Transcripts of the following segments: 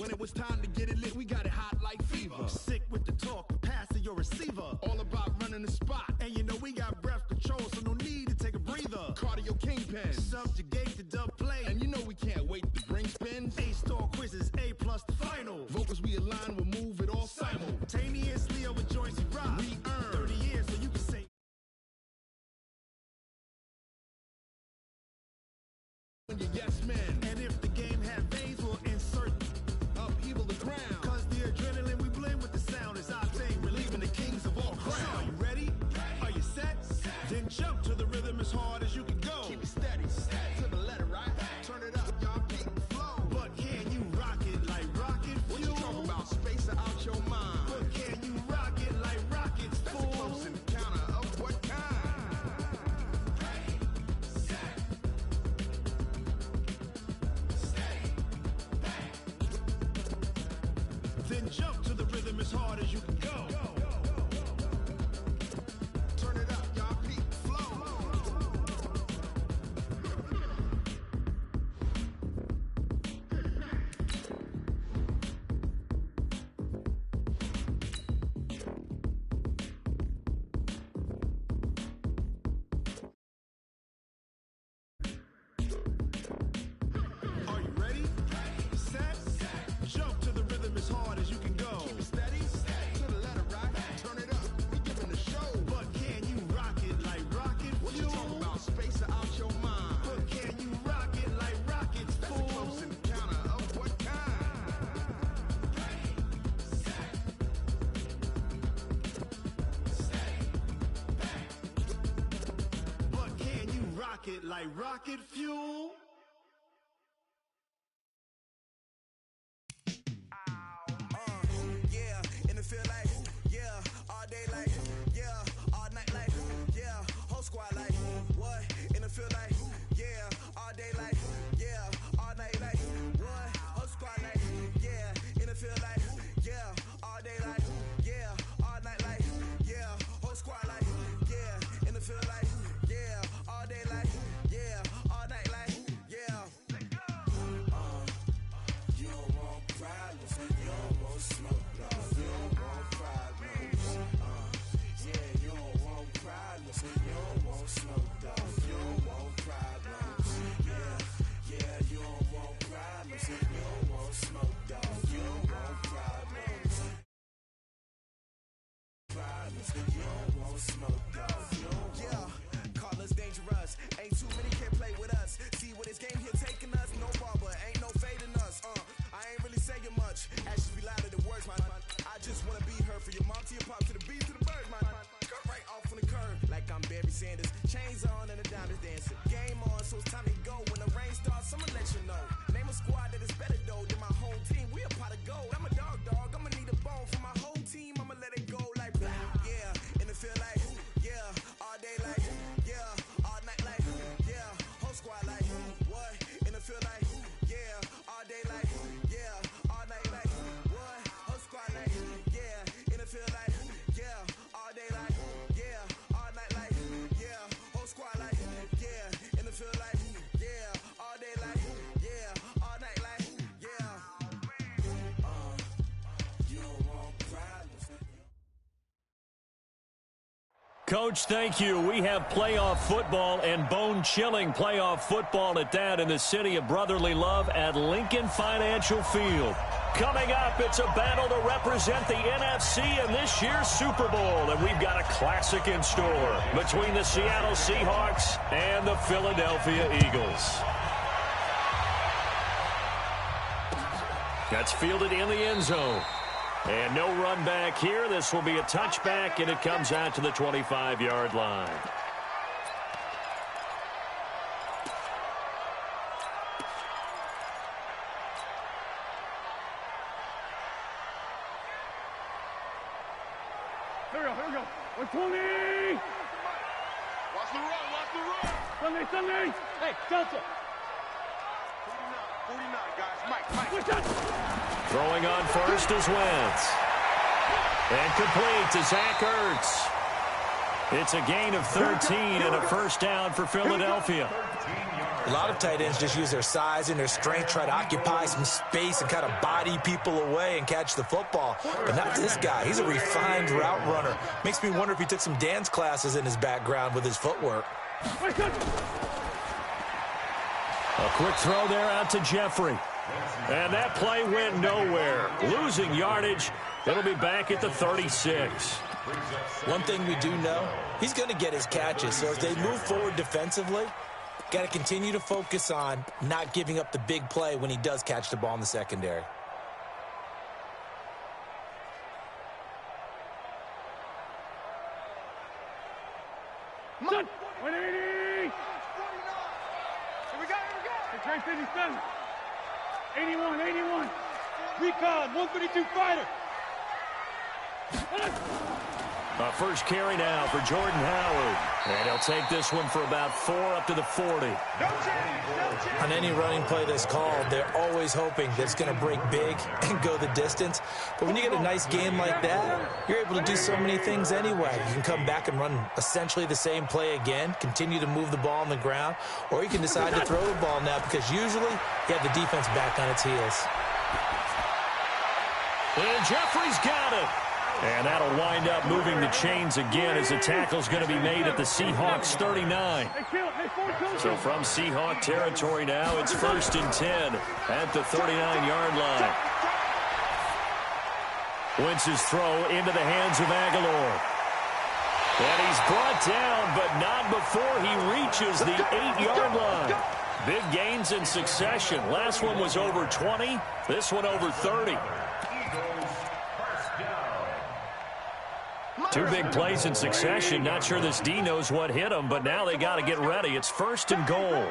When it was time to get it lit, we got it hot like fever. Sick with the talk, passing your receiver. All about running the spot. And you know we got breath control, so no need to take a breather. Cardio kingpin. Subjugate the dub play. And you know we can't wait to bring spins. A-star quizzes, A+ the final. Vocals we align, we'll move it all simultaneously over joints we rock. We earn 30 years, so you can say when you're yes men. And if the game had veins, we'll insert upheaval the ground. Cause the adrenaline we blend with the sound is our thing, relieving the kings of all crowns. So are you ready? Are you set? Then jump to the rhythm as hard as you can go. Keep it steady, to the letter, right? Turn it up, y'all keep the flow. But can you rock it like rocket fuel? What you talking about? Space out your mind. But can you rock it like rockets, That's fool? a close encounter of what kind? Ready, set, stay back. Then jump to the rhythm as hard as you can go. Turn it up, y'all keep the flow. Are you ready? Set, jump to the rhythm as hard as you can go. Keep it steady, to the letter, right? Turn it up, we giving the show. But can you rock it like rocket What you fuel? talking about? Space out your mind. But can you rock it like rockets, That's a fool? close encounter of what kind? Ready, set, stay back. But can you rock it like rocket fuel? Yeah, in the field like, yeah, all day like, yeah, all night like, yeah, whole squad like, what? In the field like, yeah, all day like, yeah, all night like, what? Whole squad like, yeah, in the field like, yeah, all day like, yeah, all night like, yeah, whole squad like, yeah, in the field like, yeah, all day like, yeah, all night like, yeah. You don't want problems, you don't want smoke, no. You don't want problems, yeah, you don't want problems, you don't want smoke, dog. You don't want problems, yeah, you don't want problems, you don't want smoke, dog. You don't want problems, you don't want smoke, dog. Yeah, call us dangerous, ain't too many can play with us. See what this game here taking us, no barber, ain't no fading us. I ain't really saying much, actions be louder than words, man. I just wanna be heard from your mom to your pop to the beat to the bird, man. Cut right off on the curb, like I'm Barry Sanders. Chains on and the diamonds dancing. Game on, so it's time to go. When the rain starts, I'ma let you know. Name a squad that is better though than my whole team. We a pot of gold. I'm a dog, I'ma need a bone for my whole team. I'ma let it go like, yeah, in the field like, yeah, all day like, yeah, all night like, yeah, whole squad like, what? In the field like, yeah, all day like, yeah, all night like, what? Whole squad like, yeah, in the field like, yeah, all day like, yeah, all night like, yeah, whole squad like, yeah, in the field like, yeah, all day like, yeah, all night like, yeah. You don't want problems. Coach, thank you. We have playoff football and bone-chilling playoff football at that in the city of brotherly love at Lincoln Financial Field. Coming up, it's a battle to represent the NFC in this year's Super Bowl, and we've got a classic in store between the Seattle Seahawks and the Philadelphia Eagles. That's fielded in the end zone. And no run back here. This will be a touchback, and it comes out to the 25-yard line. Here we go. 120! Watch the run. Sunday! Hey, Delta! 49, guys. Mike. Push that! Throwing on first is Wentz. And complete to Zach Ertz. It's a gain of 13 and a first down for Philadelphia. 13 yards. A lot of tight ends just use their size and their strength, try to occupy some space and kind of body people away and catch the football. But not this guy. He's a refined route runner. Makes me wonder if he took some dance classes in his background with his footwork. A quick throw there out to Jeffrey. And that play went nowhere. Losing yardage. It'll be back at the 36. One thing we do know, he's going to get his catches. So as they move forward defensively, got to continue to focus on not giving up the big play when he does catch the ball in the secondary. Done. 180. Here we go. Train 57. 81. Recon, 132 fighter. A first carry now for Jordan Howard. And he'll take this one for about 4 up to the 40. On any running play that's called, they're always hoping that it's going to break big and go the distance. But when you get a nice game like that, you're able to do so many things anyway. You can come back and run essentially the same play again, continue to move the ball on the ground, or you can decide to throw the ball now because usually you have the defense back on its heels. And Jeffrey's got it. And that'll wind up moving the chains again as the tackle's going to be made at the Seahawks 39. So from Seahawk territory now, it's 1st and 10 at the 39-yard line. Wentz's throw into the hands of Aguilar. And he's brought down, but not before he reaches the 8-yard line. Big gains in succession. Last one was over 20. This one over 30. Two big plays in succession. Not sure this D knows what hit him, but now they got to get ready. It's 1st and goal.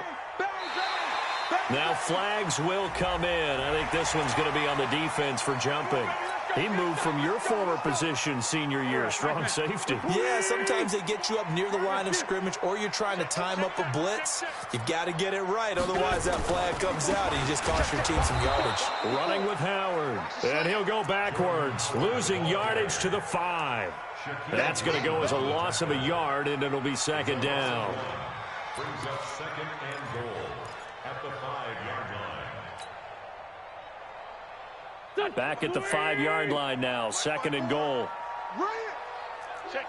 Now flags will come in. I think this one's going to be on the defense for jumping. He moved from your former position senior year, strong safety. Yeah, sometimes they get you up near the line of scrimmage or you're trying to time up a blitz. You've got to get it right, otherwise that flag comes out and you just cost your team some yardage. Running with Howard, and he'll go backwards, losing yardage to the 5. That's going to go as a loss of a yard, and it'll be 2nd down. Brings up 2nd and goal at the 5-yard line. Back at the 5-yard line now, 2nd and goal. Check.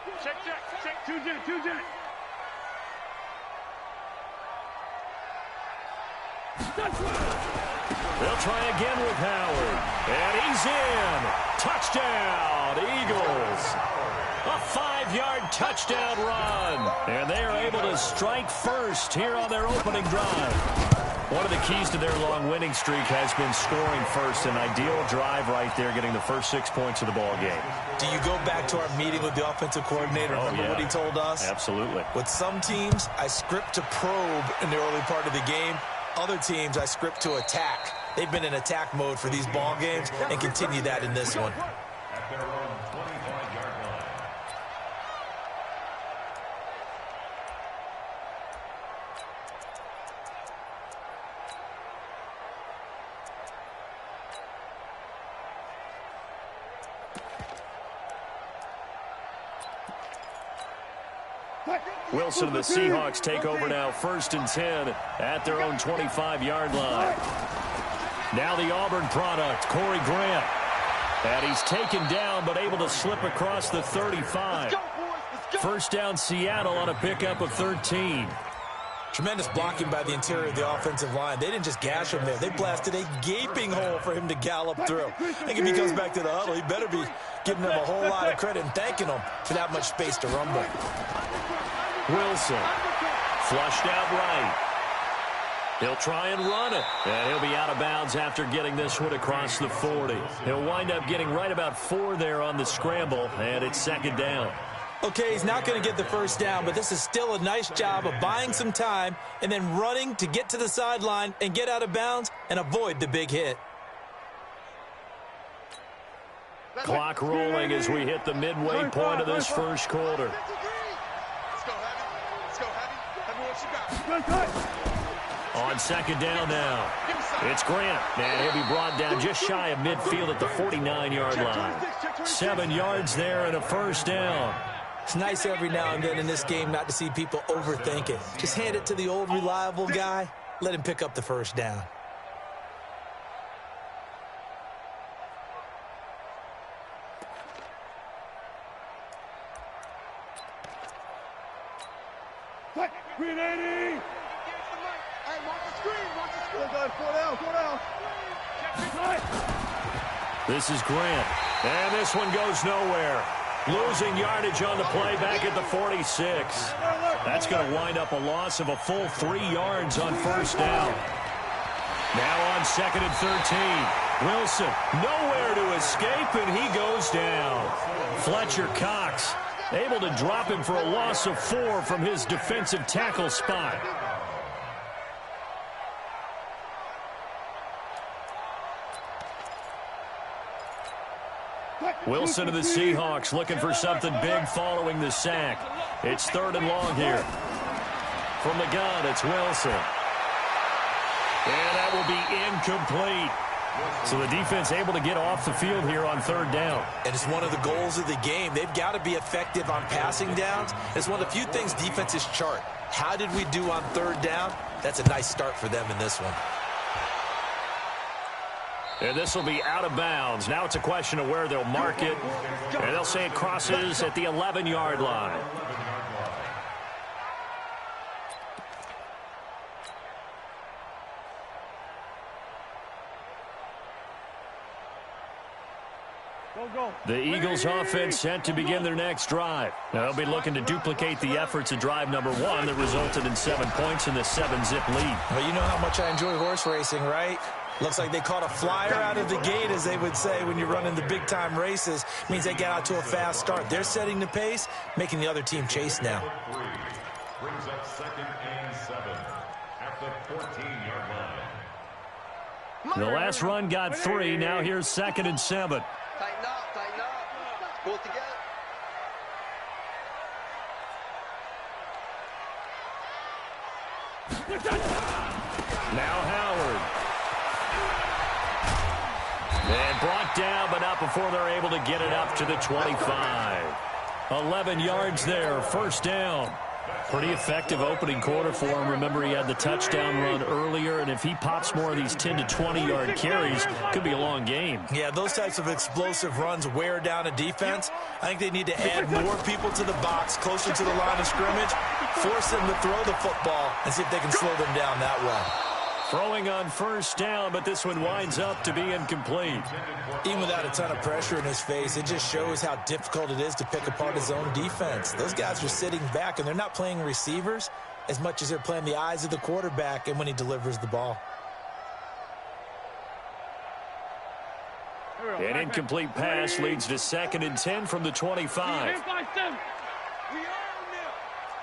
2 jet. They'll try again with Howard, and he's in. Touchdown, Eagles. A 5-yard touchdown run. And they are able to strike first here on their opening drive. One of the keys to their long winning streak has been scoring first. An ideal drive right there, getting the first 6 points of the ball game. Do you go back to our meeting with the offensive coordinator? Remember what he told us? Absolutely. With some teams, I script to probe in the early part of the game. Other teams, I script to attack. They've been in attack mode for these ball games and continue that in this one. At their own 25-yard line. Wilson and the Seahawks take over now, 1st and 10 at their own 25-yard line. Now the Auburn product, Corey Grant. And he's taken down but able to slip across the 35. 1st down Seattle on a pickup of 13. Tremendous blocking by the interior of the offensive line. They didn't just gash him there. They blasted a gaping hole for him to gallop through. I think if he comes back to the huddle, he better be giving them a whole lot of credit and thanking them for that much space to rumble. Wilson, flushed out right. He'll try and run it, and he'll be out of bounds after getting this one across the 40. He'll wind up getting right about 4 there on the scramble, and it's 2nd down. Okay, he's not going to get the 1st down, but this is still a nice job of buying some time and then running to get to the sideline and get out of bounds and avoid the big hit. Clock rolling as we hit the midway point of this first quarter. On 2nd down now, it's Grant, and he'll be brought down just shy of midfield at the 49-yard line. 7 yards there and a 1st down. It's nice every now and then in this game not to see people overthink it. Just hand it to the old reliable guy let him pick up the first down. Green 80! Hey, watch the screen, watch the screen. Go down. This is Grant. And this one goes nowhere. Losing yardage on the play back at the 46. That's going to wind up a loss of a full 3 yards on first down. Now on 2nd and 13. Wilson nowhere to escape, and he goes down. Fletcher Cox able to drop him for a loss of 4 from his defensive tackle spot. Wilson of the Seahawks looking for something big following the sack. It's 3rd and long here. From the gun, it's Wilson. And that will be incomplete. So the defense able to get off the field here on 3rd down. And it's one of the goals of the game. They've got to be effective on passing downs. It's one of the few things defenses chart. How did we do on 3rd down? That's a nice start for them in this one. And this will be out of bounds. Now it's a question of where they'll mark it. And they'll say it crosses at the 11-yard line. The Eagles offense set to begin their next drive. They'll be looking to duplicate the efforts of drive number 1 that resulted in 7 points in the 7-zip lead. Well, you know how much I enjoy horse racing, right? Looks like they caught a flyer out of the gate, as they would say when you're running the big-time races. Means they get out to a fast start. They're setting the pace, making the other team chase now. Brings up 2nd and 7 at the 14-yard line. The last run got 3. Now here's 2nd and 7. Tighten up, tighten up. Pull it together. Now Howard. And brought down, but not before they're able to get it up to the 25. 11 yards there, first down. Pretty effective opening quarter for him. Remember, he had the touchdown run earlier, and if he pops more of these 10 to 20-yard carries, could be a long game. Yeah, those types of explosive runs wear down a defense. I think they need to add more people to the box, closer to the line of scrimmage, force them to throw the football, and see if they can slow them down that way. Throwing on first down, but this one winds up to be incomplete. Even without a ton of pressure in his face, it just shows how difficult it is to pick apart his own defense. Those guys are sitting back, and they're not playing receivers as much as they're playing the eyes of the quarterback and when he delivers the ball. An incomplete pass leads to 2nd and 10 from the 25.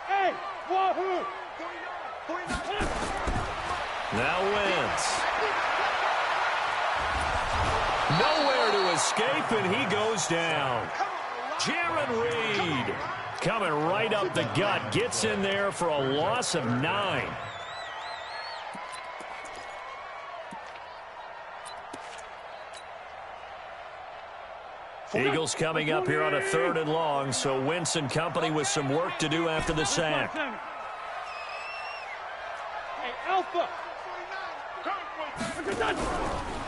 Hey, wahoo! Now Wentz. Nowhere to escape, and he goes down. Jaron Reed coming right up the gut. Gets in there for a loss of 9. Eagles coming up here on a 3rd and long, so Wentz and company with some work to do after the sack. Hey, Alpha!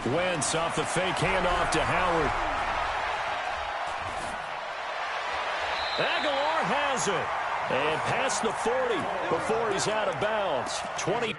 Wentz off the fake handoff to Howard. Aguilar has it. And past the 40 before he's out of bounds. 20.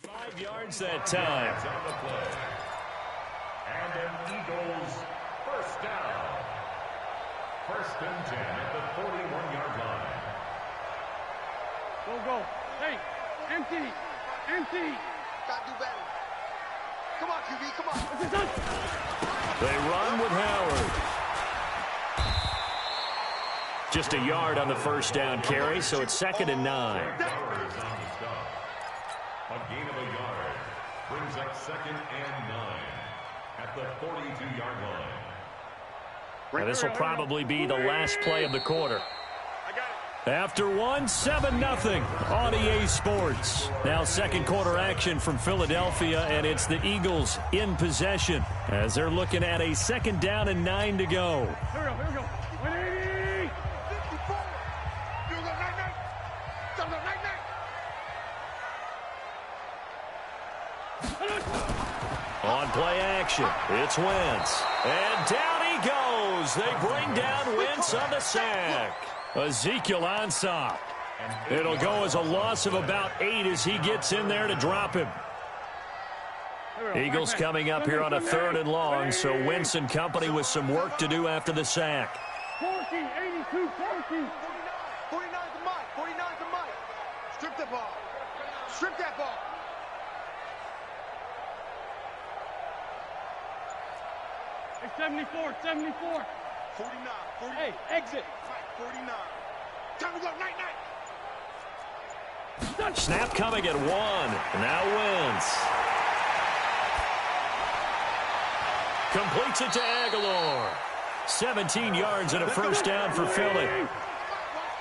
Five yards that time. On the play. And an Eagles first down. 1st and 10 at the 41-yard line. Go. Hey, empty. Gotta do better. Come on, QB, come on. They run with Howard. Just a yard on the first down carry, so it's 2nd and 9. A gain of a yard brings up 2nd and 9 at the 42-yard line. Now, this will probably be the last play of the quarter. After 7-0 on EA Sports. Now second quarter action from Philadelphia, and it's the Eagles in possession as they're looking at a 2nd down and 9 to go. Here we go. 180. 54. You go, night. Go, night. On play action, it's Wentz. And down he goes. They bring down Wentz on the sack. Ezekiel Ansah. It'll go as a loss of about 8 as he gets in there to drop him. Eagles coming up here on a 3rd and long, so Wentz and company with some work to do after the sack. 14, 82, 14. 49 to Mike. 49 to Mike. Strip the ball. Strip that ball. Hey, 74, 74. 49. Hey, exit. 49. Time to go. Night. Snap coming at 1. Now Wentz. Completes it to Aguilar. 17 yards and a first down for Philly.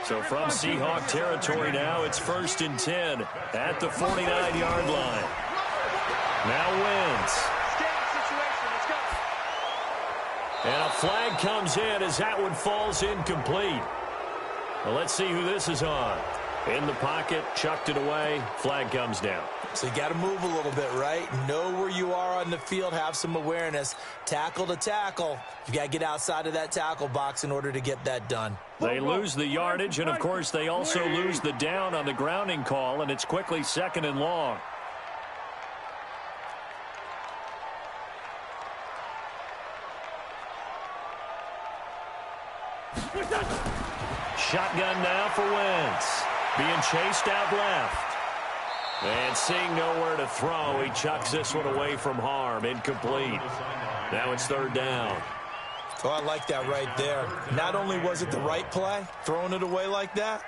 So from Seahawk territory now, it's 1st and 10 at the 49-yard line. Now Wentz. And a flag comes in as that one falls incomplete. Well, let's see who this is on. In the pocket, chucked it away, flag comes down. So you got to move a little bit, right? Know where you are on the field, have some awareness. Tackle to tackle. You got to get outside of that tackle box in order to get that done. They lose the yardage, and of course they also lose the down on the grounding call, and it's quickly 2nd and long. Shotgun now for Wentz. Being chased out left. And seeing nowhere to throw, he chucks this one away from harm. Incomplete. Now it's 3rd down. Oh, I like that right there. Not only was it the right play, throwing it away like that,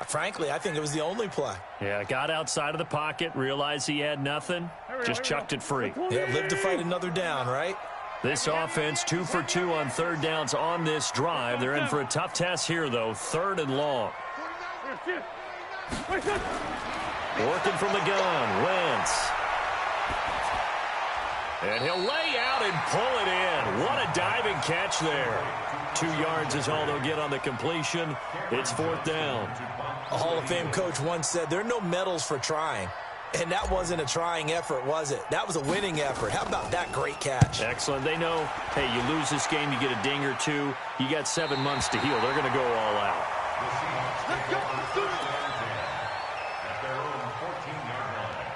frankly, I think it was the only play. Yeah, got outside of the pocket, realized he had nothing, just chucked it free. Yeah, live to fight another down, right? This offense 2 for 2 on 3rd downs on this drive. They're in for a tough test here, though. 3rd and long. Working from the gun, Wentz. And he'll lay out and pull it in. What a diving catch there. 2 yards is all they'll get on the completion. It's 4th down. A Hall of Fame coach once said there are no medals for trying. And that wasn't a trying effort, was it? That was a winning effort. How about that great catch? Excellent. They know, hey, you lose this game, you get a ding or 2. You got 7 months to heal. They're going to go all out. Let's go. At their own 14-yard line.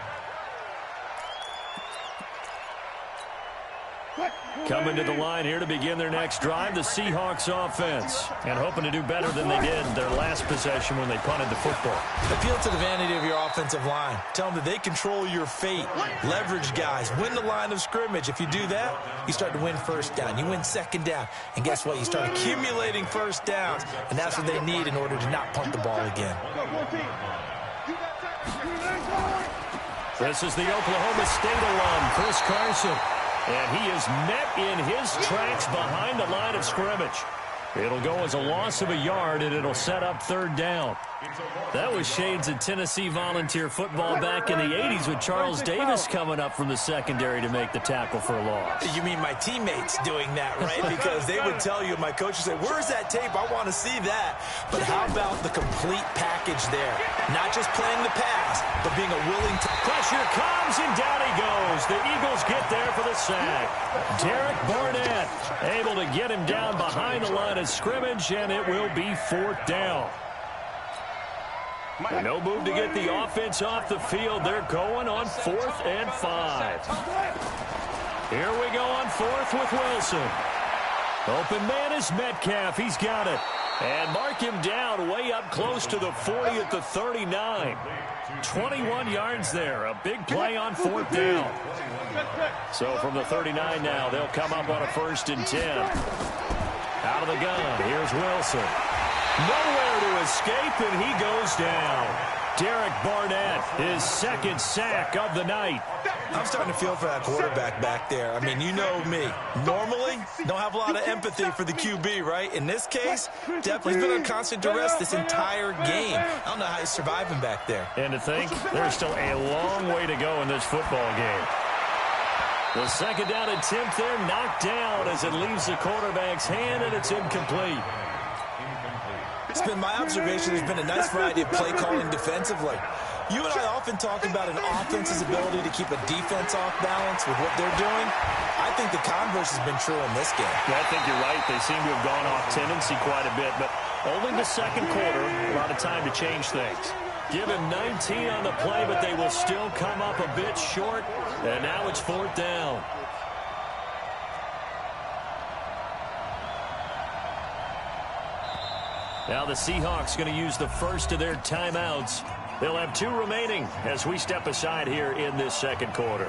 Coming to the line here to begin their next drive, the Seahawks offense. And hoping to do better than they did their last possession when they punted the football. Appeal to the vanity of your offensive line. Tell them that they control your fate. Leverage guys. Win the line of scrimmage. If you do that, you start to win 1st down. You win 2nd down. And guess what? You start accumulating 1st downs. And that's what they need in order to not punt the ball again. This is the Oklahoma State alum, Chris Carson. And he is met in his tracks behind the line of scrimmage. It'll go as a loss of a yard, and it'll set up 3rd down. That was shades of Tennessee volunteer football back in the 80s with Charles Davis coming up from the secondary to make the tackle for a loss. You mean my teammates doing that, right? Because they would tell you, my coach would say, where's that tape? I want to see that. But how about the complete package there? Not just playing the pass, but being a willing to... Pressure comes, and down he goes. The Eagles get there for the sack. Derek Barnett able to get him down behind the line of scrimmage, and it will be 4th down. No move to get the offense off the field. They're going on 4th and 5. Here we go on 4th with Wilson. Open man is Metcalf. He's got it. And mark him down way up close to the 40 at the 39. 21 yards there. A big play on 4th down. So from the 39 now, they'll come up on a 1st and 10. Out of the gun, here's Wilson. Nowhere to escape, and he goes down. Derek Barnett, his second sack of the night. I'm starting to feel for that quarterback back there. I mean, you know me. Normally, don't have a lot of empathy for the QB, right? In this case, definitely been on constant duress this entire game. I don't know how he's surviving back there. And to think, there's still a long way to go in this football game. The second down attempt there knocked down as it leaves the quarterback's hand, and it's incomplete. It's been my observation there's been a nice variety of play calling defensively. You and I often talk about an offense's ability to keep a defense off balance with what they're doing. I think the converse has been true in this game. Yeah, I think you're right. They seem to have gone off tendency quite a bit, but only the second quarter, a lot of time to change things. Give him 19 on the play, but they will still come up a bit short, and now it's fourth down. Now the Seahawks going to use the first of their timeouts. They'll have 2 remaining as we step aside here in this second quarter.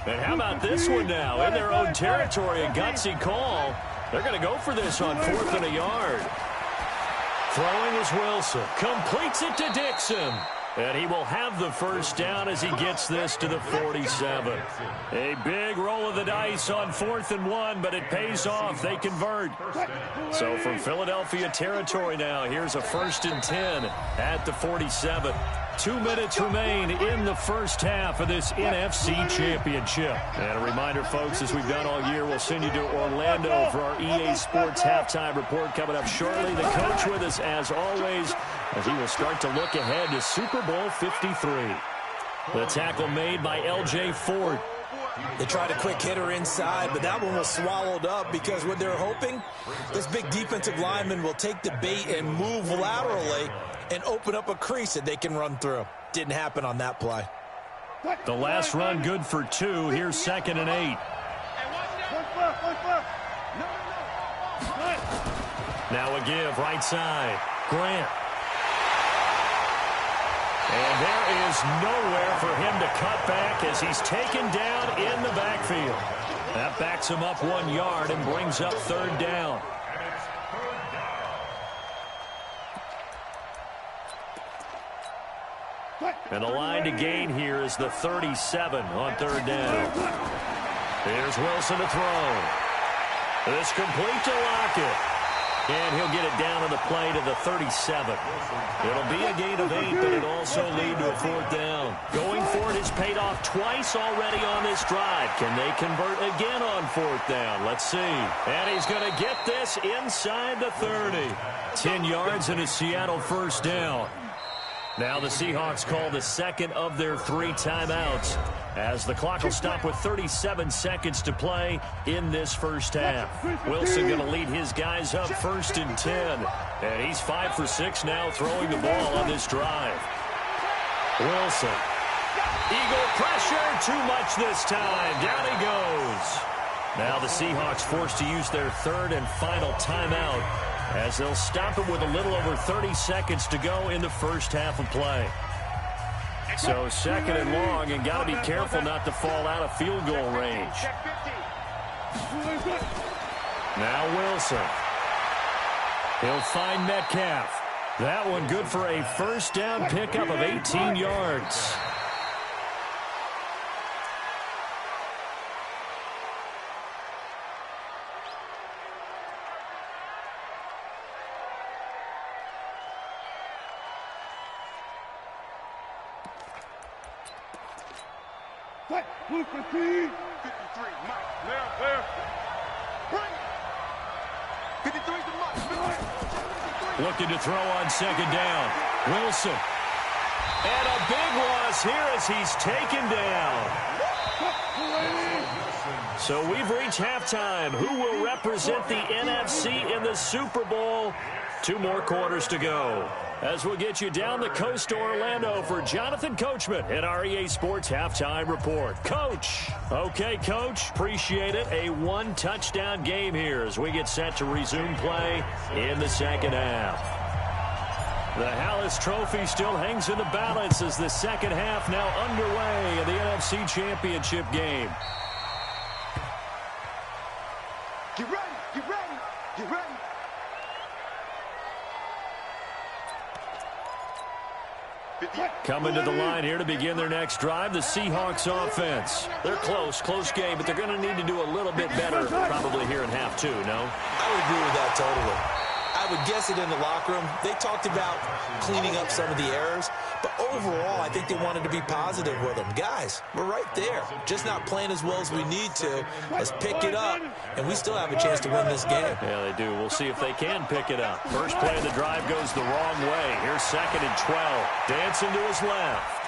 And how about this one now? In their own territory, a gutsy call. They're going to go for this on 4th and a yard. Throwing is Wilson. Completes it to Dixon. And he will have the first down as he gets this to the 47. A big roll of the dice on 4th and 1, but it pays off. They convert. So from Philadelphia territory now, here's a 1st and 10 at the 47. 2 minutes remain in the first half of this NFC Championship. And a reminder, folks, as we've done all year, we'll send you to Orlando for our EA Sports Halftime Report coming up shortly. The coach with us, as always, as he will start to look ahead to Super Bowl 53. The tackle made by L.J. Ford. They tried a quick hitter inside, but that one was swallowed up because what they're hoping, this big defensive lineman will take the bait and move laterally and open up a crease that they can run through. Didn't happen on that play. The last run good for 2. Here's 2nd and 8. Now a give right side. Grant. And there is nowhere for him to cut back as he's taken down in the backfield. That backs him up 1 yard and brings up 3rd down. And the line to gain here is the 37 on 3rd down. Here's Wilson to throw. This complete to Lockett. And he'll get it down on the play to the 37. It'll be a gain of 8, but it'll also lead to a 4th down. Going for it has paid off twice already on this drive. Can they convert again on 4th down? Let's see. And he's going to get this inside the 30. 10 yards and a Seattle first down. Now the Seahawks call the second of their 3 timeouts as the clock will stop with 37 seconds to play in this first half. Wilson going to lead his guys up 1st and 10. And he's 5 for 6 now throwing the ball on this drive. Wilson. Eagle pressure. Too much this time. Down he goes. Now the Seahawks forced to use their 3rd and final timeout, as they'll stop it with a little over 30 seconds to go in the first half of play. So 2nd and long, and got to be careful not to fall out of field goal range. Now Wilson. He'll find Metcalf. That one good for a first down pickup of 18 yards. Blue 15. 53, Mike. There. 53 to Mike. Looking to throw on 2nd down. Wilson. And a big loss here as he's taken down. So we've reached halftime. Who will represent the NFC in the Super Bowl? 2 more quarters to go, as we'll get you down the coast to Orlando for Jonathan Coachman at our EA Sports Halftime Report. Coach. Okay, Coach. Appreciate it. A 1-touchdown game here as we get set to resume play in the second half. The Hallis Trophy still hangs in the balance as the second half now underway in the NFC Championship game. Coming to the line here to begin their next drive, the Seahawks offense. They're close game, but they're going to need to do a little bit better probably here in half two, no? I would agree with that totally. I would guess it in the locker room. They talked about cleaning up some of the errors, but overall, I think they wanted to be positive with them. Guys, we're right there. Just not playing as well as we need to. Let's pick it up, and we still have a chance to win this game. Yeah, they do. We'll see if they can pick it up. First play of the drive goes the wrong way. Here's 2nd and 12. Dancing to his left.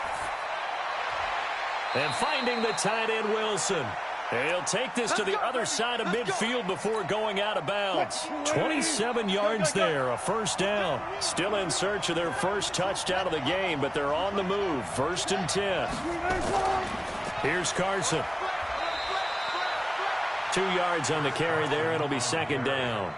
And finding the tight end, Wilson. He'll take this to the other side of midfield before going out of bounds. 27 yards there, a first down. Still in search of their first touchdown of the game, but they're on the move. 1st and 10. Here's Carson. 2 yards on the carry there. It'll be 2nd down.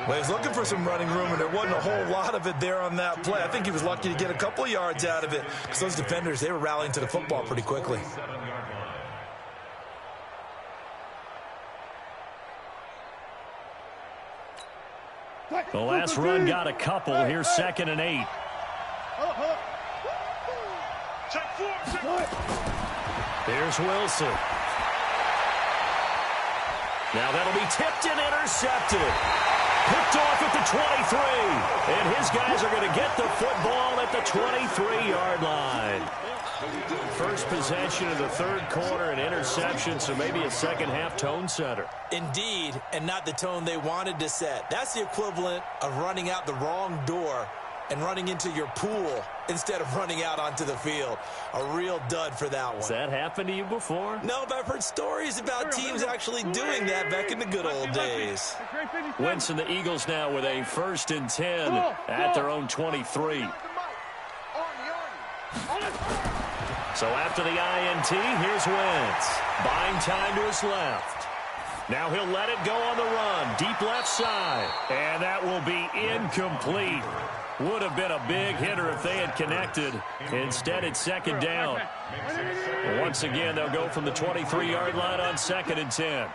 Well, he's looking for some running room, and there wasn't a whole lot of it there on that play. I think he was lucky to get a couple of yards out of it because those defenders, they were rallying to the football pretty quickly. The last run got a couple. Here's 2nd and 8. Here's Wilson. Now that'll be tipped and intercepted. Picked off at the 23. And his guys are going to get the football at the 23-yard line. First possession of the 3rd quarter, an interception, so maybe a second-half tone setter. Indeed, and not the tone they wanted to set. That's the equivalent of running out the wrong door and running into your pool instead of running out onto the field. A real dud for that one. Has that happened to you before? No, but I've heard stories about teams actually doing that back in the good old days. Wentz and the Eagles now with a 1st and 10 at their own 23. So after the INT, here's Wentz. Buying time to his left. Now he'll let it go on the run. Deep left side. And that will be incomplete. Would have been a big hitter if they had connected. Instead, it's 2nd down. Once again, they'll go from the 23-yard line on 2nd and 10.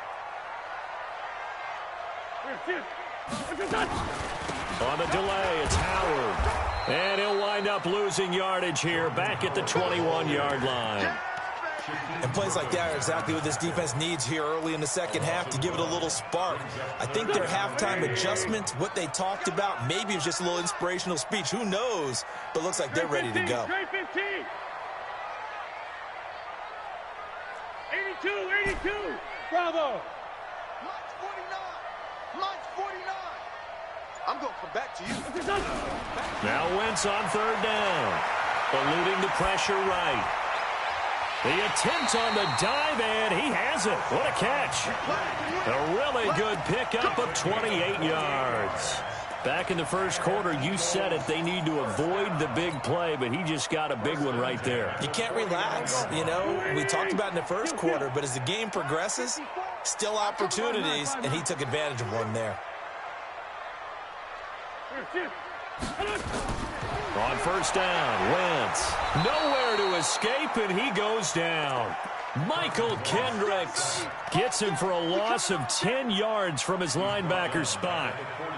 On the delay, it's Howard. And he'll wind up losing yardage here back at the 21-yard line. And plays like that are exactly what this defense needs here early in the second half to give it a little spark. I think their halftime adjustment, what they talked about, maybe it was just a little inspirational speech. Who knows? But looks like they're ready to go. 82, bravo. Mine's 49. Mine's 49. I'm going to come back to you. Now Wentz on 3rd down. Eluding the pressure right. The attempt on the dive, and he has it. What a catch. A really good pickup of 28 yards. Back in the 1st quarter, you said it. They need to avoid the big play, but he just got a big one right there. You can't relax. You know, we talked about in the 1st quarter, but as the game progresses, still opportunities, and he took advantage of one there. On 1st down, Wentz. Nowhere to escape, and he goes down. Michael Kendricks gets him for a loss of 10 yards from his linebacker spot.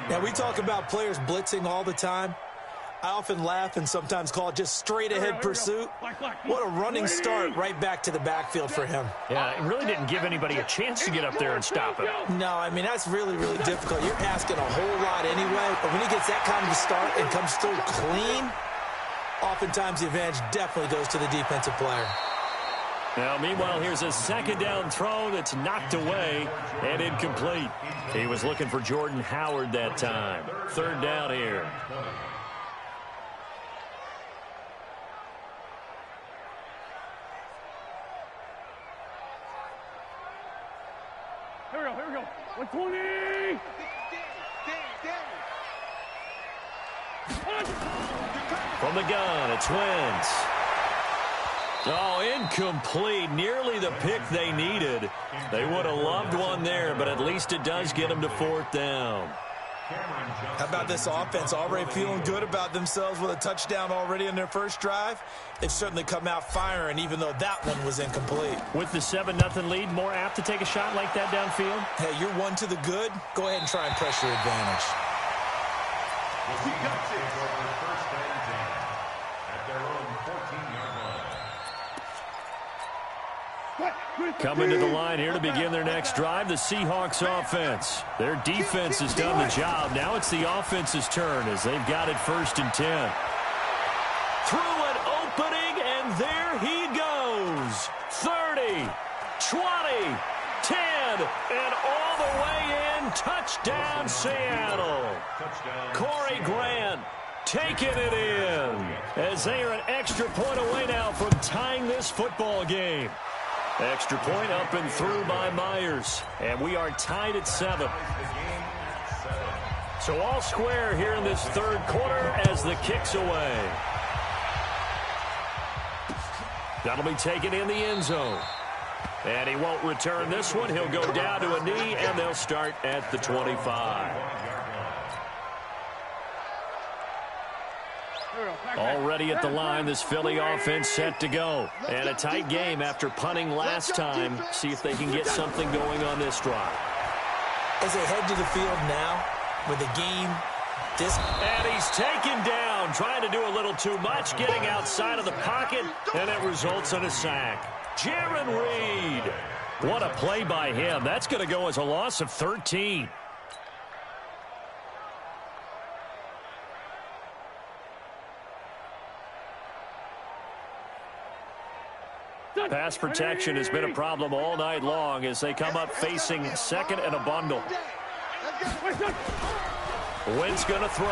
Now, we talk about players blitzing all the time. I often laugh and sometimes call it just straight-ahead pursuit. What a running start right back to the backfield for him. Yeah, it really didn't give anybody a chance to get up there and stop him. No, I mean, that's really, really difficult. You're asking a whole lot anyway, but when he gets that kind of a start and comes through clean, oftentimes the advantage definitely goes to the defensive player. Now, meanwhile, here's a 2nd down throw that's knocked away and incomplete. He was looking for Jordan Howard that time. 3rd down here. Here we go. 120. From the gun, it's Wentz. Oh, incomplete. Nearly the pick they needed. They would have loved one there, but at least it does get them to 4th down. How about this offense already feeling good about themselves with a touchdown already in their 1st drive? They've certainly come out firing, even though that one was incomplete. With the 7-0 lead, more apt to take a shot like that downfield? Hey, you're one to the good. Go ahead and try and press your advantage. The Seahawks take over 1st and 10 at their own Coming to the line here to begin their next drive, the Seahawks offense. Their defense has done the job. Now it's the offense's turn as they've got it 1st and 10. Through an opening, and there he goes. 30, 20, 10, and all the way in. Touchdown, Seattle. Corey Grant taking it in as they are an extra point away now from tying this football game. Extra point up and through by Myers. And we are tied at 7. So all square here in this 3rd quarter as the kick's away. That'll be taken in the end zone. And he won't return this one. He'll go down to a knee, and they'll start at the 25. Already at the line, this Philly offense set to go. And a tight game after punting last time. See if they can get something going on this drive. As they head to the field now, with the game and he's taken down, trying to do a little too much, getting outside of the pocket, and it results in a sack. Jaron Reed. What a play by him. That's going to go as a loss of 13. Pass protection has been a problem all night long as they come up facing 2nd and a bundle. Wentz going to throw.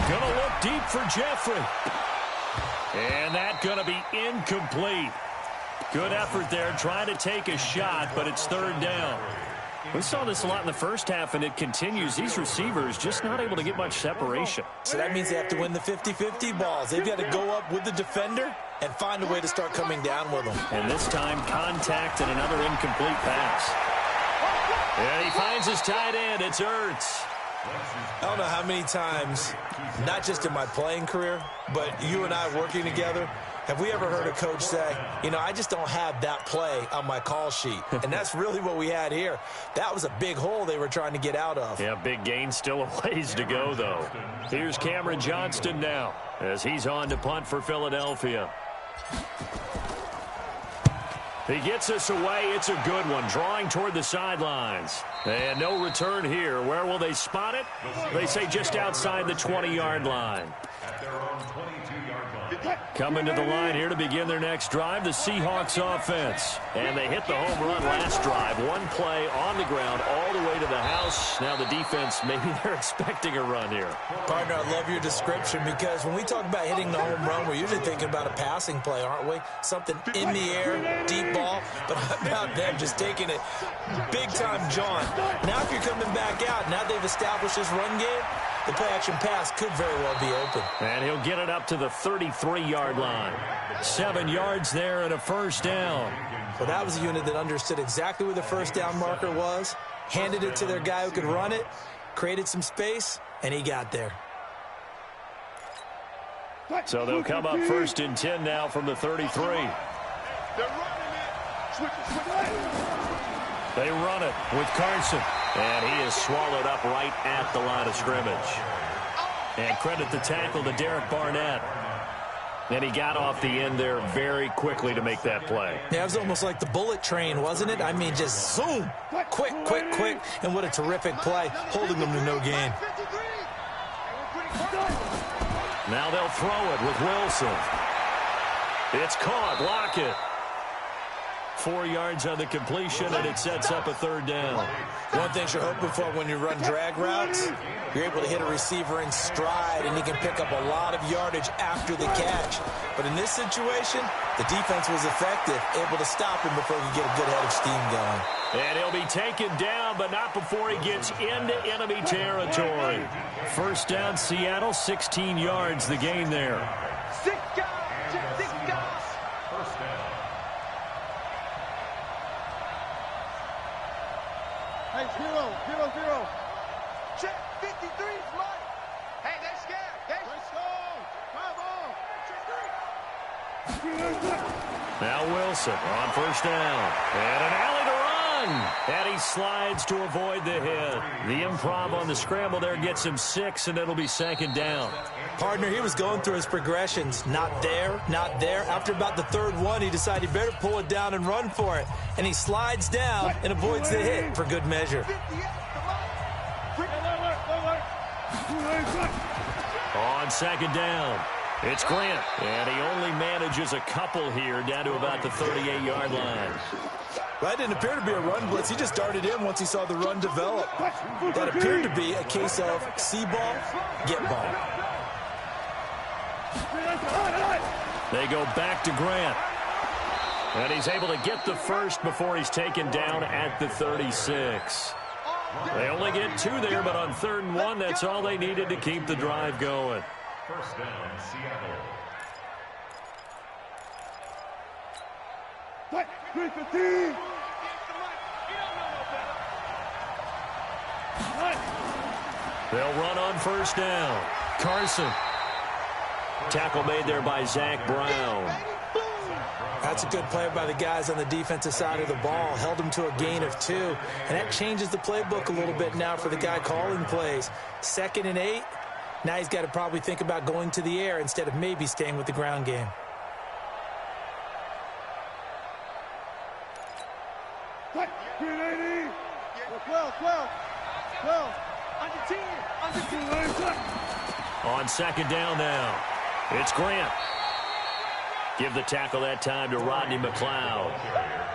Going to look deep for Jeffrey. And that going to be incomplete. Good effort there trying to take a shot, but it's 3rd down. We saw this a lot in the first half, and it continues. These receivers just not able to get much separation. So that means they have to win the 50-50 balls. They've got to go up with the defender and find a way to start coming down with them. And this time, contact and another incomplete pass. And he finds his tight end. It's Ertz. I don't know how many times, not just in my playing career, but you and I working together, have we ever heard a coach say, you know, I just don't have that play on my call sheet. And that's really what we had here. That was a big hole they were trying to get out of. Yeah, big gain, still a ways to go, though. Here's Cameron Johnston now as he's on to punt for Philadelphia. He gets us away. It's a good one, drawing toward the sidelines. And no return here. Where will they spot it? They say just outside the 20-yard line. Coming to the line here to begin their next drive, the Seahawks offense. And they hit the home run last drive. One play on the ground all the way to the house. Now the defense, maybe they're expecting a run here. Partner, I love your description because when we talk about hitting the home run, we're usually thinking about a passing play, aren't we? Something in the air, deep ball. But how about them just taking it big-time jaunt? Now if you're coming back out, now they've established this run game, the play-action pass could very well be open. And he'll get it up to the 33-yard line. 7 yards there and a 1st down. Well, that was a unit that understood exactly where the 1st down marker was, handed it to their guy who could run it, created some space, and he got there. So they'll come up 1st and 10 now from the 33. They run it with Carson. And he is swallowed up right at the line of scrimmage. And credit the tackle to Derek Barnett. And he got off the end there very quickly to make that play. Yeah, it was almost like the bullet train, wasn't it? I mean, just zoom. Quick, quick, quick. And what a terrific play, holding them to no gain. Now they'll throw it with Wilson. It's caught. Lockett. 4 yards on the completion, and it sets up a 3rd down. One thing you're hoping for when you run drag routes, you're able to hit a receiver in stride, and he can pick up a lot of yardage after the catch. But in this situation, the defense was effective, able to stop him before he could get a good head of steam going. And he'll be taken down, but not before he gets into enemy territory. 1st down, Seattle, 16 yards, the gain there. 6 guys. 6 guys. Hey, 0-0-0. Check 53's Mike. Hey, they're scared. Let's go. Now Wilson on 1st down. And an alley to run. And he slides to avoid the hit. The improv on the scramble there gets him 6, and it'll be 2nd down. Partner, he was going through his progressions. Not there, not there. After about the third one, he decided he better pull it down and run for it. And he slides down and avoids the hit for good measure. On second down, it's Grant. And he only manages a couple here down to about the 38-yard line. That didn't appear to be a run blitz. He just darted in once he saw the run develop. That appeared to be a case of see ball, get ball. They go back to Grant. And he's able to get the first before he's taken down at the 36. They only get 2 there, but on 3rd and 1, that's all they needed to keep the drive going. First down, Seattle. They'll run on 1st down. Carson. Tackle made there by Zach Brown. That's a good play by the guys on the defensive side of the ball. Held them to a gain of 2. And that changes the playbook a little bit now for the guy calling plays. 2nd and 8. Now he's got to probably think about going to the air instead of maybe staying with the ground game. On 2nd down now, it's Grant. Give the tackle that time to Rodney McLeod.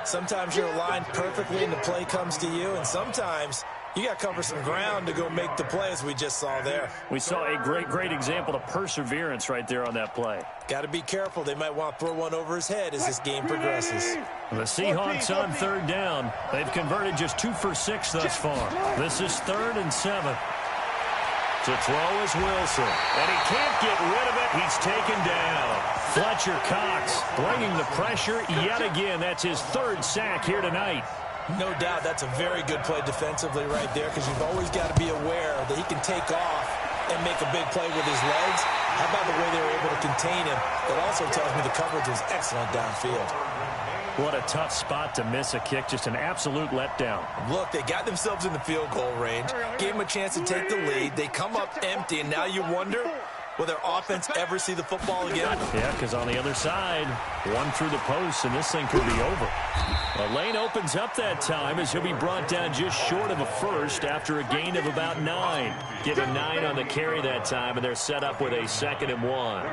Sometimes you're aligned perfectly and the play comes to you, and sometimes you got to cover some ground to go make the play, as we just saw there. We saw a great example of perseverance right there on that play. Got to be careful. They might want to throw one over his head as this game progresses. The Seahawks on 3rd down. They've converted just 2 for 6 thus far. This is 3rd and 7. To throw is Wilson. And he can't get rid of it. He's taken down. Fletcher Cox bringing the pressure yet again. That's his 3rd sack here tonight. No doubt that's a very good play defensively right there, because you've always got to be aware that he can take off and make a big play with his legs. How about the way they were able to contain him? That also tells me the coverage was excellent downfield. What a tough spot to miss a kick. Just an absolute letdown. Look, they got themselves in the field goal range, gave them a chance to take the lead. They come up empty, and now you wonder, will their offense ever see the football again? Yeah, because on the other side, one through the post, and this thing could be over. The lane opens up that time as he'll be brought down just short of a first after a gain of about 9. Given 9 on the carry that time, and they're set up with a 2nd and 1.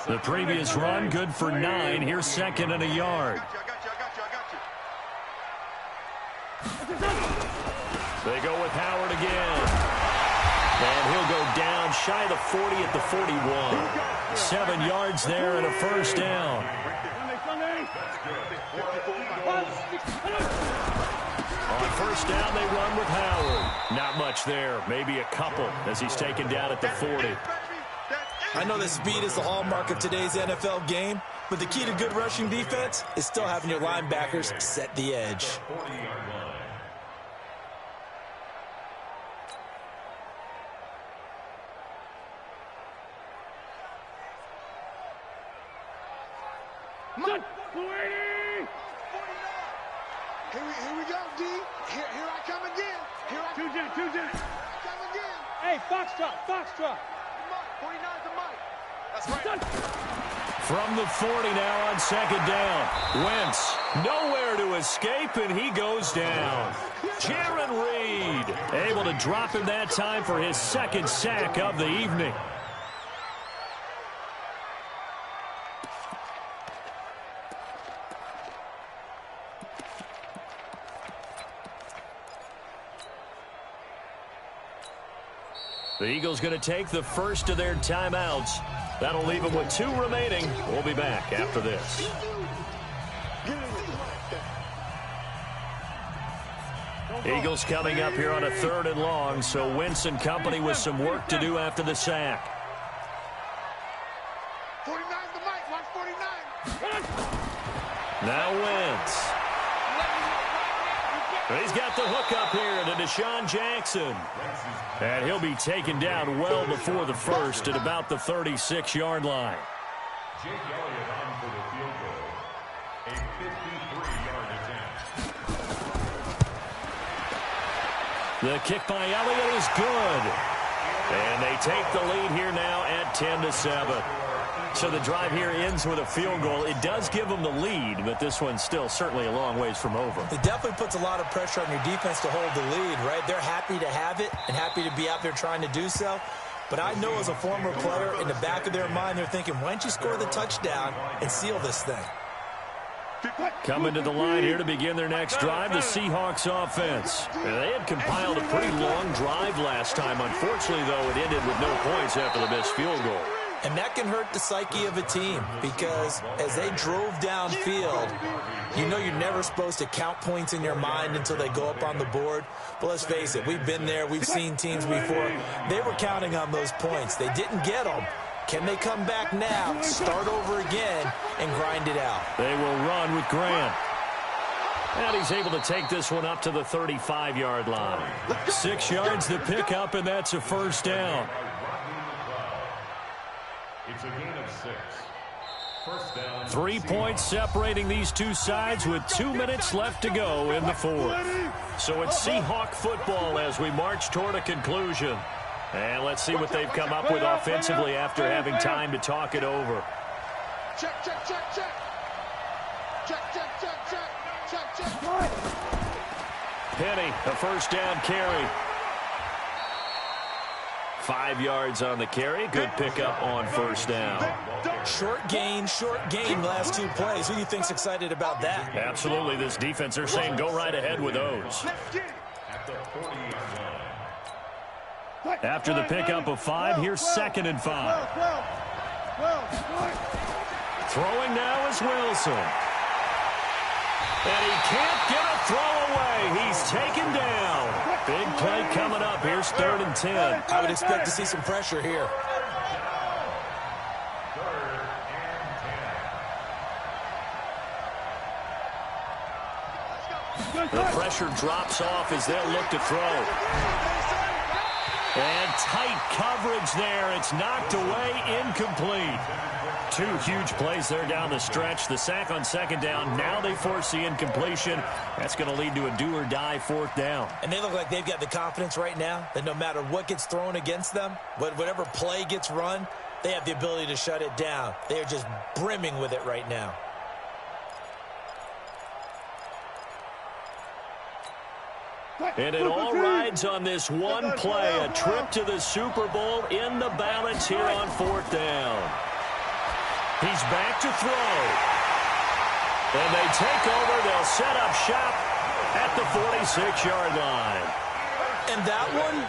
The previous run, good for 9. Here's 2nd and a yard. They go with Howard again. And he'll go down shy of the 40 at the 41. 7 yards there and a first down. On 1st down, they run with Howard. Not much there. Maybe a couple as he's taken down at the 40. I know that speed is the hallmark of today's NFL game, but the key to good rushing defense is still having your linebackers set the edge. Here we go, D. Here I come again. Two jet. come again. Hey, Foxtrot. 49's the mic. That's right. From the 40 now on 2nd down. Wentz nowhere to escape, and he goes down. Jaron Reed able to drop him that time for his 2nd sack of the evening. The Eagles going to take the first of their timeouts. That'll leave them with 2 remaining. We'll be back after this. Eagles coming up here on a 3rd and long, so Wentz and company with some work to do after the sack. 49's the mic. Watch 49. Now Wentz. He's got the hook up here to Deshaun Jackson. And he'll be taken down well before the first at about the 36-yard line. Jake Elliott on for the field goal. A 53-yard attempt. The kick by Elliott is good. And they take the lead here now at 10-7. So the drive here ends with a field goal. It does give them the lead, but this one's still certainly a long ways from over. It definitely puts a lot of pressure on your defense to hold the lead, right? They're happy to have it and happy to be out there trying to do so. But I know as a former player, in the back of their mind, they're thinking, why don't you score the touchdown and seal this thing? Coming to the line here to begin their next drive, the Seahawks offense. They had compiled a pretty long drive last time. Unfortunately, though, it ended with no points after the missed field goal. And that can hurt the psyche of a team because as they drove downfield, you know you're never supposed to count points in your mind until they go up on the board. But let's face it, we've been there. We've seen teams before. They were counting on those points. They didn't get them. Can they come back now, start over again, and grind it out? They will run with Grant. And he's able to take this one up to the 35-yard line. 6 yards to pick up, and that's a first down. It's a gain of 6. First down. 3 points separating these two sides with 2 minutes left to go in the fourth. So it's Seahawk football as we march toward a conclusion. And let's see what they've come up with offensively after having time to talk it over. Check, check, check, check. Check, check, check, check. Check, check. Penny, a first down carry. 5 yards on the carry. Good pickup on first down. Short gain, last 2 plays. Who do you think's excited about that? Absolutely. This defense, they're saying go right ahead with those. At the 40-yard line. After the pickup of 5, here's 2nd and 5. Throwing now is Wilson. And he can't get a throw away. He's taken down. Big play coming up. Here's 3rd and 10. I would expect to see some pressure here. 3rd and 10. The pressure drops off as they'll look to throw. And tight coverage there. It's knocked away, incomplete. 2 huge plays there down the stretch. The sack on 2nd down. Now they force the incompletion. That's going to lead to a do-or-die 4th down. And they look like they've got the confidence right now that no matter what gets thrown against them, whatever play gets run, they have the ability to shut it down. They are just brimming with it right now. And it all rides on this one play. A trip to the Super Bowl in the balance here on 4th down. He's back to throw. And they take over. They'll set up shop at the 46-yard line. And that one,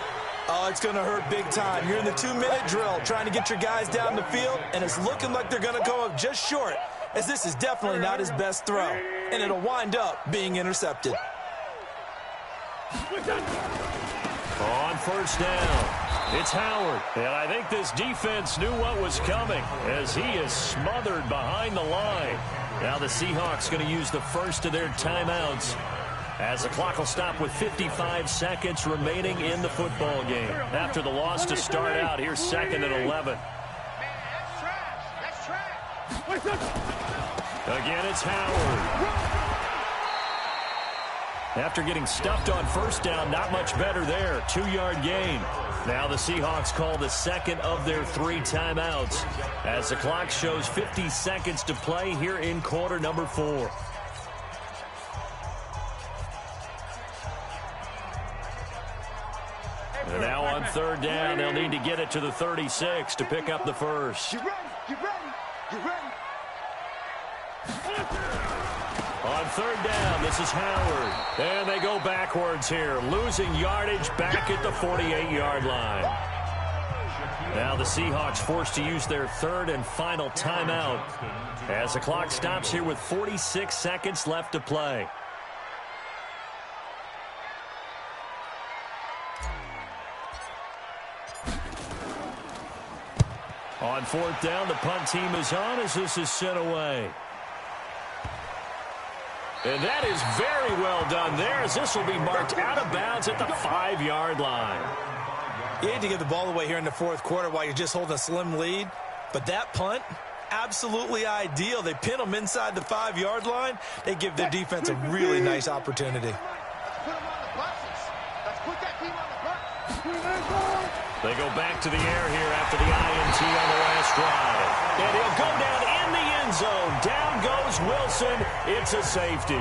it's going to hurt big time. You're in the 2-minute drill trying to get your guys down the field, and it's looking like they're going to go up just short, as this is definitely not his best throw. And it'll wind up being intercepted. On 1st down, it's Howard. And I think this defense knew what was coming as he is smothered behind the line. Now the Seahawks going to use the first of their timeouts as the clock will stop with 55 seconds remaining in the football game. After the loss to start out, here's 2nd and 11. Man, that's trash. That's trash. Again, it's Howard. After getting stuffed on 1st down, not much better there. 2-yard gain. Now the Seahawks call the 2nd of their 3 timeouts as the clock shows 50 seconds to play here in quarter number 4. And now on 3rd down, they'll need to get it to the 36 to pick up the first. You ready? You ready? You ready? On 3rd down, this is Howard. And they go backwards here, losing yardage back at the 48-yard line. Now the Seahawks forced to use their 3rd and final timeout as the clock stops here with 46 seconds left to play. On 4th down, the punt team is on as this is sent away. And that is very well done there as this will be marked out of bounds at the 5-yard line. You hate to give the ball away here in the 4th quarter while you're just holding a slim lead, but that punt, absolutely ideal. They pin them inside the 5-yard line. They give their defense a really nice opportunity. Let's put them on the buses. Let's put that team on the bus. They go back to the air here after the INT on the last drive. And he'll go down in the end zone. Down goes Wilson. It's a safety.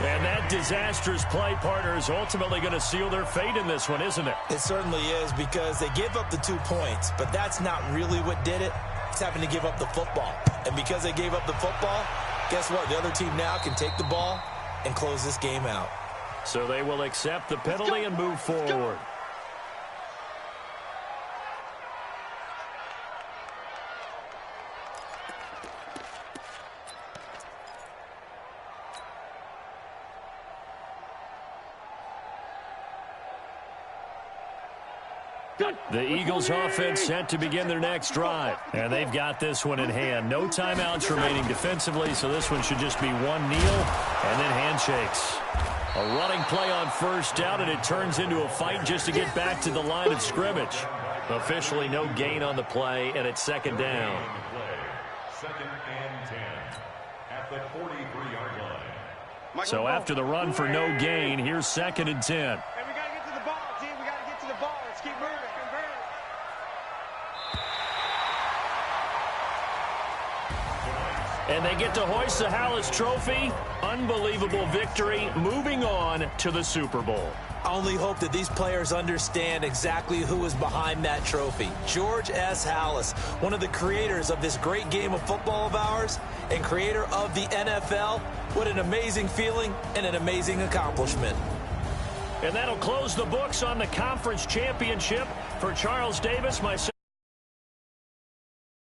And that disastrous play, partner, is ultimately going to seal their fate in this one, isn't it? It certainly is, because they gave up the 2 points, but that's not really what did it. It's having to give up the football. And because they gave up the football, guess what? The other team now can take the ball and close this game out. So they will accept the penalty and move forward. The Eagles offense set to begin their next drive. And they've got this one in hand. No timeouts remaining defensively, so this one should just be one kneel and then handshakes. A running play on first down, and it turns into a fight just to get back to the line of scrimmage. Officially no gain on the play, and it's second down. Second and 10 at the 43-yard line. So after the run for no gain, here's second and 10. Hey, we got to get to the ball, team. We got to get to the ball. Let's keep moving. And they get to hoist the Hallis Trophy. Unbelievable victory. Moving on to the Super Bowl. I only hope that these players understand exactly who is behind that trophy. George S. Hallis, one of the creators of this great game of football of ours and creator of the NFL. What an amazing feeling and an amazing accomplishment. And that'll close the books on the conference championship for Charles Davis, myself.